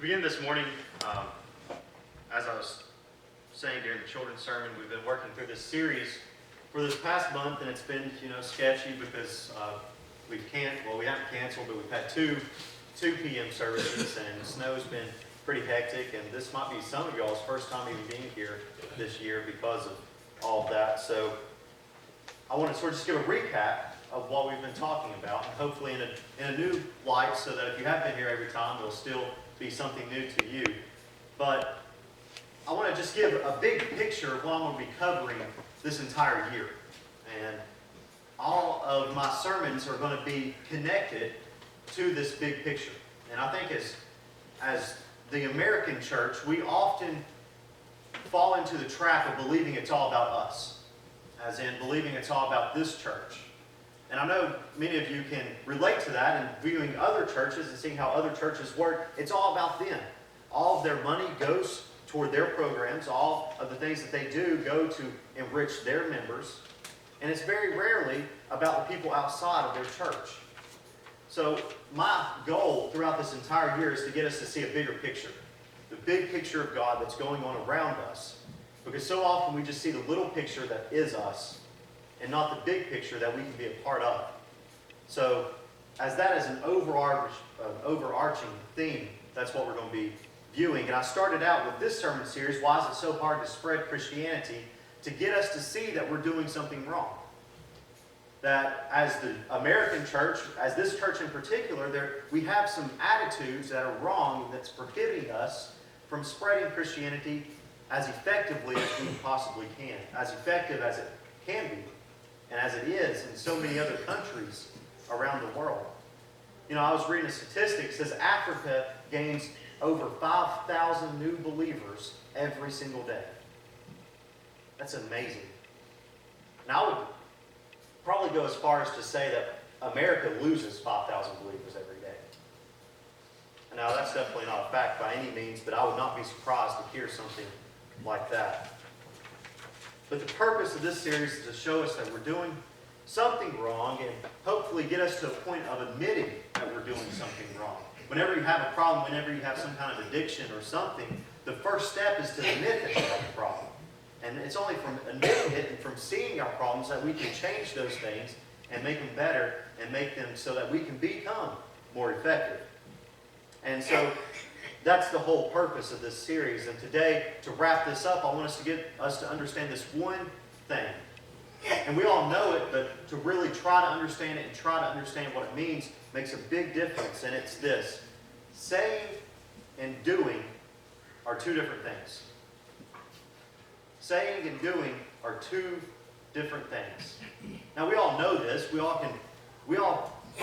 begin this morning, as I was saying during the children's sermon, we've been working through this series for this past month, and it's been, sketchy because we haven't canceled, but we've had two p.m. services, and the snow's been pretty hectic, and this might be some of y'all's first time even being here this year because of all of that. So I want to sort of just give a recap of what we've been talking about, and hopefully in a new light, so that if you have been here every time, it'll still be something new to you. But I want to just give a big picture of what I'm going to be covering this entire year. And all of my sermons are going to be connected to this big picture. And I think as the American church, we often fall into the trap of believing it's all about us, as in believing it's all about this church. And I know many of you can relate to that, and viewing other churches and seeing how other churches work, it's all about them. All of their money goes toward their programs. All of the things that they do go to enrich their members. And it's very rarely about the people outside of their church. So my goal throughout this entire year is to get us to see a bigger picture. The big picture of God that's going on around us. Because so often we just see the little picture that is us, and not the big picture that we can be a part of. So, as that is an overarching theme, that's what we're going to be viewing. And I started out with this sermon series, Why is it so hard to spread Christianity? To get us to see that we're doing something wrong. That as the American church, as this church in particular, we have some attitudes that are wrong that's prohibiting us from spreading Christianity as effectively as we possibly can. As effective as it can be. And as it is in so many other countries around the world. I was reading a statistic that says Africa gains over 5,000 new believers every single day. That's amazing. Now, I would probably go as far as to say that America loses 5,000 believers every day. Now, that's definitely not a fact by any means, but I would not be surprised to hear something like that. But the purpose of this series is to show us that we're doing something wrong and hopefully get us to a point of admitting that we're doing something wrong. Whenever you have a problem, whenever you have some kind of addiction or something, the first step is to admit that you have a problem. And it's only from admitting it and from seeing our problems that we can change those things and make them better and make them so that we can become more effective. And so that's the whole purpose of this series. And today, to wrap this up, I want us to get us to understand this one thing. And we all know it, but to really try to understand it and try to understand what it means makes a big difference. And it's this. Saying and doing are two different things. Saying and doing are two different things. Now, we all know this. We all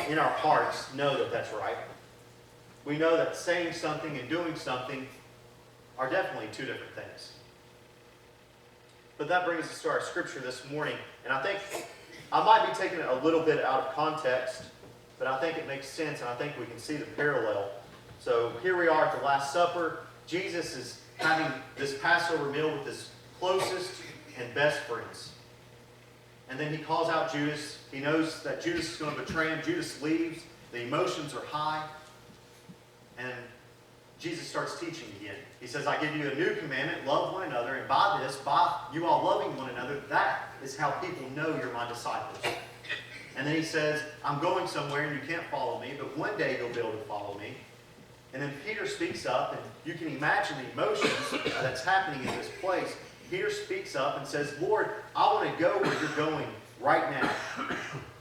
in our hearts know that that's right. We know that saying something and doing something are definitely two different things. But that brings us to our scripture this morning. And I think I might be taking it a little bit out of context, but I think it makes sense, and I think we can see the parallel. So here we are at the Last Supper. Jesus is having this Passover meal with his closest and best friends. And then he calls out Judas. He knows that Judas is going to betray him. Judas leaves. The emotions are high. And Jesus starts teaching again. He says, I give you a new commandment, love one another, and by this, by you all loving one another, that is how people know you're my disciples. And then he says, I'm going somewhere and you can't follow me, but one day you'll be able to follow me. And then Peter speaks up, and you can imagine the emotions that's happening in this place. Peter speaks up and says, Lord, I want to go where you're going right now.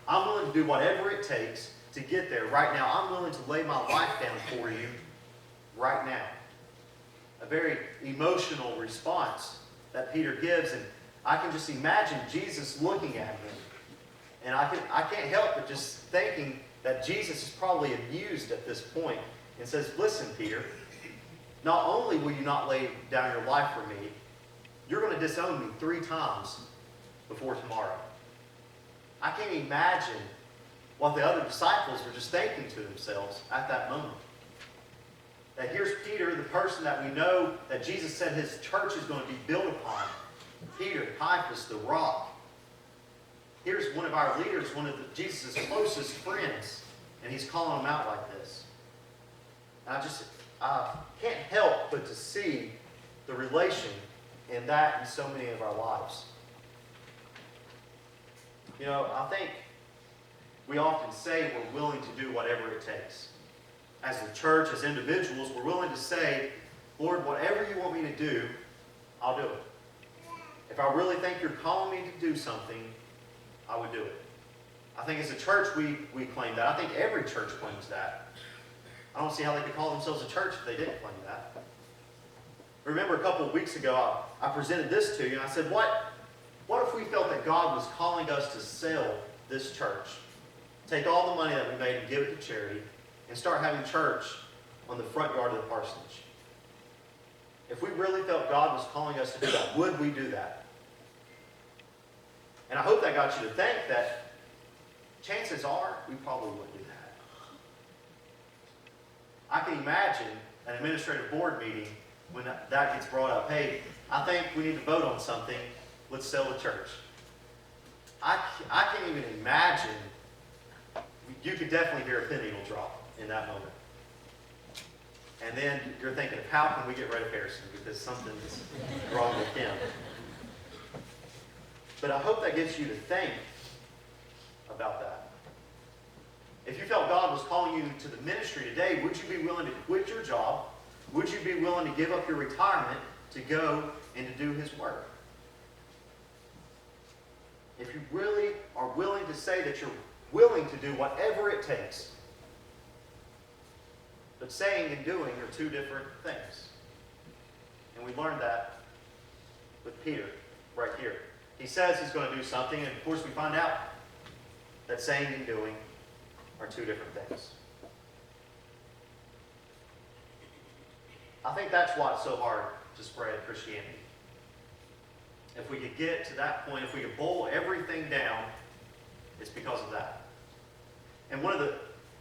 I'm willing to do whatever it takes to get there right now. I'm willing to lay my life down for you right now. A very emotional response that Peter gives. And I can just imagine Jesus looking at him. And I can't help but just thinking that Jesus is probably amused at this point and says, listen, Peter, not only will you not lay down your life for me, you're going to disown me 3 times before tomorrow. I can't imagine what the other disciples were just thinking to themselves at that moment. That here's Peter, the person that we know that Jesus said his church is going to be built upon. Peter, Caiaphas, the rock. Here's one of our leaders, one of Jesus' closest friends, and he's calling them out like this. And I can't help but to see the relation in that in so many of our lives. You know, I think we often say we're willing to do whatever it takes. As a church, as individuals, we're willing to say, Lord, whatever you want me to do, I'll do it. If I really think you're calling me to do something, I would do it. I think as a church, we claim that. I think every church claims that. I don't see how they could call themselves a church if they didn't claim that. Remember a couple of weeks ago, I presented this to you, and I said, what if we felt that God was calling us to sell this church? Take all the money that we made and give it to charity, and start having church on the front yard of the parsonage. If we really felt God was calling us to do that, would we do that? And I hope that got you to think that chances are we probably wouldn't do that. I can imagine an administrative board meeting when that gets brought up. Hey, I think we need to vote on something. Let's sell the church. I can't even imagine. You could definitely hear a penny will drop in that moment. And then you're thinking of how can we get rid of Harrison because something's wrong with him. But I hope that gets you to think about that. If you felt God was calling you to the ministry today, would you be willing to quit your job? Would you be willing to give up your retirement to go and to do His work? If you really are willing to say that you're willing to do whatever it takes. But saying and doing are two different things. And we learned that with Peter right here. He says he's going to do something, and of course we find out that saying and doing are two different things. I think that's why it's so hard to spread Christianity. If we could get to that point, if we could boil everything down, it's because of that. And one of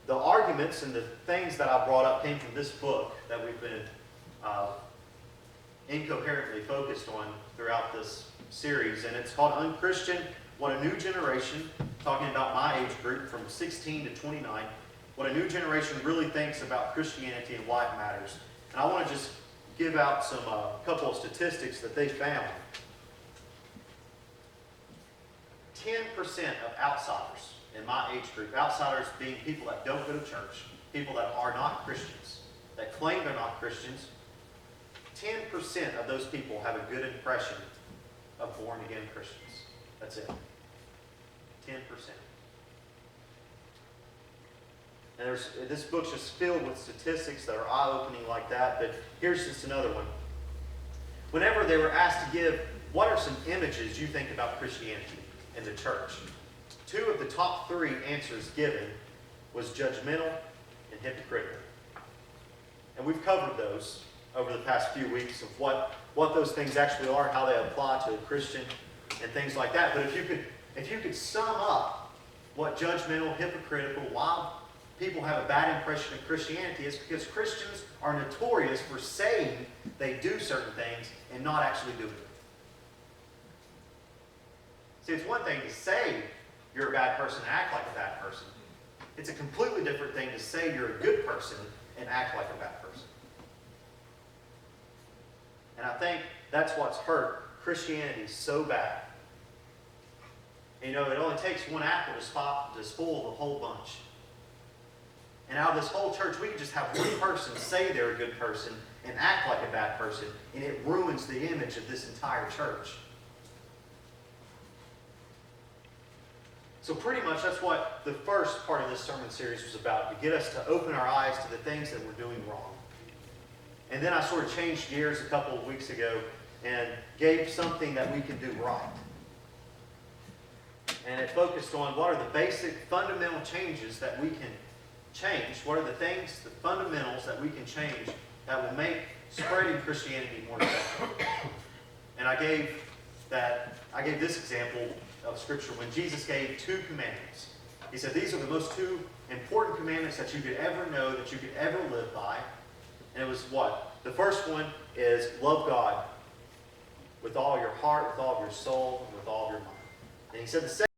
the arguments and the things that I brought up came from this book that we've been incoherently focused on throughout this series. And it's called Unchristian, What a New Generation, talking about my age group from 16 to 29, what a new generation really thinks about Christianity and why it matters. And I want to just give out some couple of statistics that they found. 10% of outsiders in my age group, outsiders being people that don't go to church, people that are not Christians, that claim they're not Christians, 10% of those people have a good impression of born-again Christians. That's it. 10%. And this book's just filled with statistics that are eye-opening like that, but here's just another one. Whenever they were asked to give, what are some images you think about Christianity in the church? 2 of the top 3 answers given was judgmental and hypocritical. And we've covered those over the past few weeks of what those things actually are, how they apply to a Christian and things like that. But if you could sum up what judgmental, hypocritical, why people have a bad impression of Christianity, it's because Christians are notorious for saying they do certain things and not actually doing them. See, it's one thing to say you're a bad person and act like a bad person. It's a completely different thing to say you're a good person and act like a bad person. And I think that's what's hurt Christianity so bad. And, it only takes one apple to spoil the whole bunch. And out of this whole church, we can just have one person say they're a good person and act like a bad person, and it ruins the image of this entire church. So pretty much that's what the first part of this sermon series was about, to get us to open our eyes to the things that we're doing wrong. And then I sort of changed gears a couple of weeks ago and gave something that we can do right. And it focused on what are the basic fundamental changes that we can change. What are the things, the fundamentals that we can change that will make spreading Christianity more effective. And I gave this example of Scripture when Jesus gave 2 commandments. He said, these are the most 2 important commandments that you could ever know, that you could ever live by. And it was what? The first one is love God with all your heart, with all of your soul, and with all of your mind. And he said the second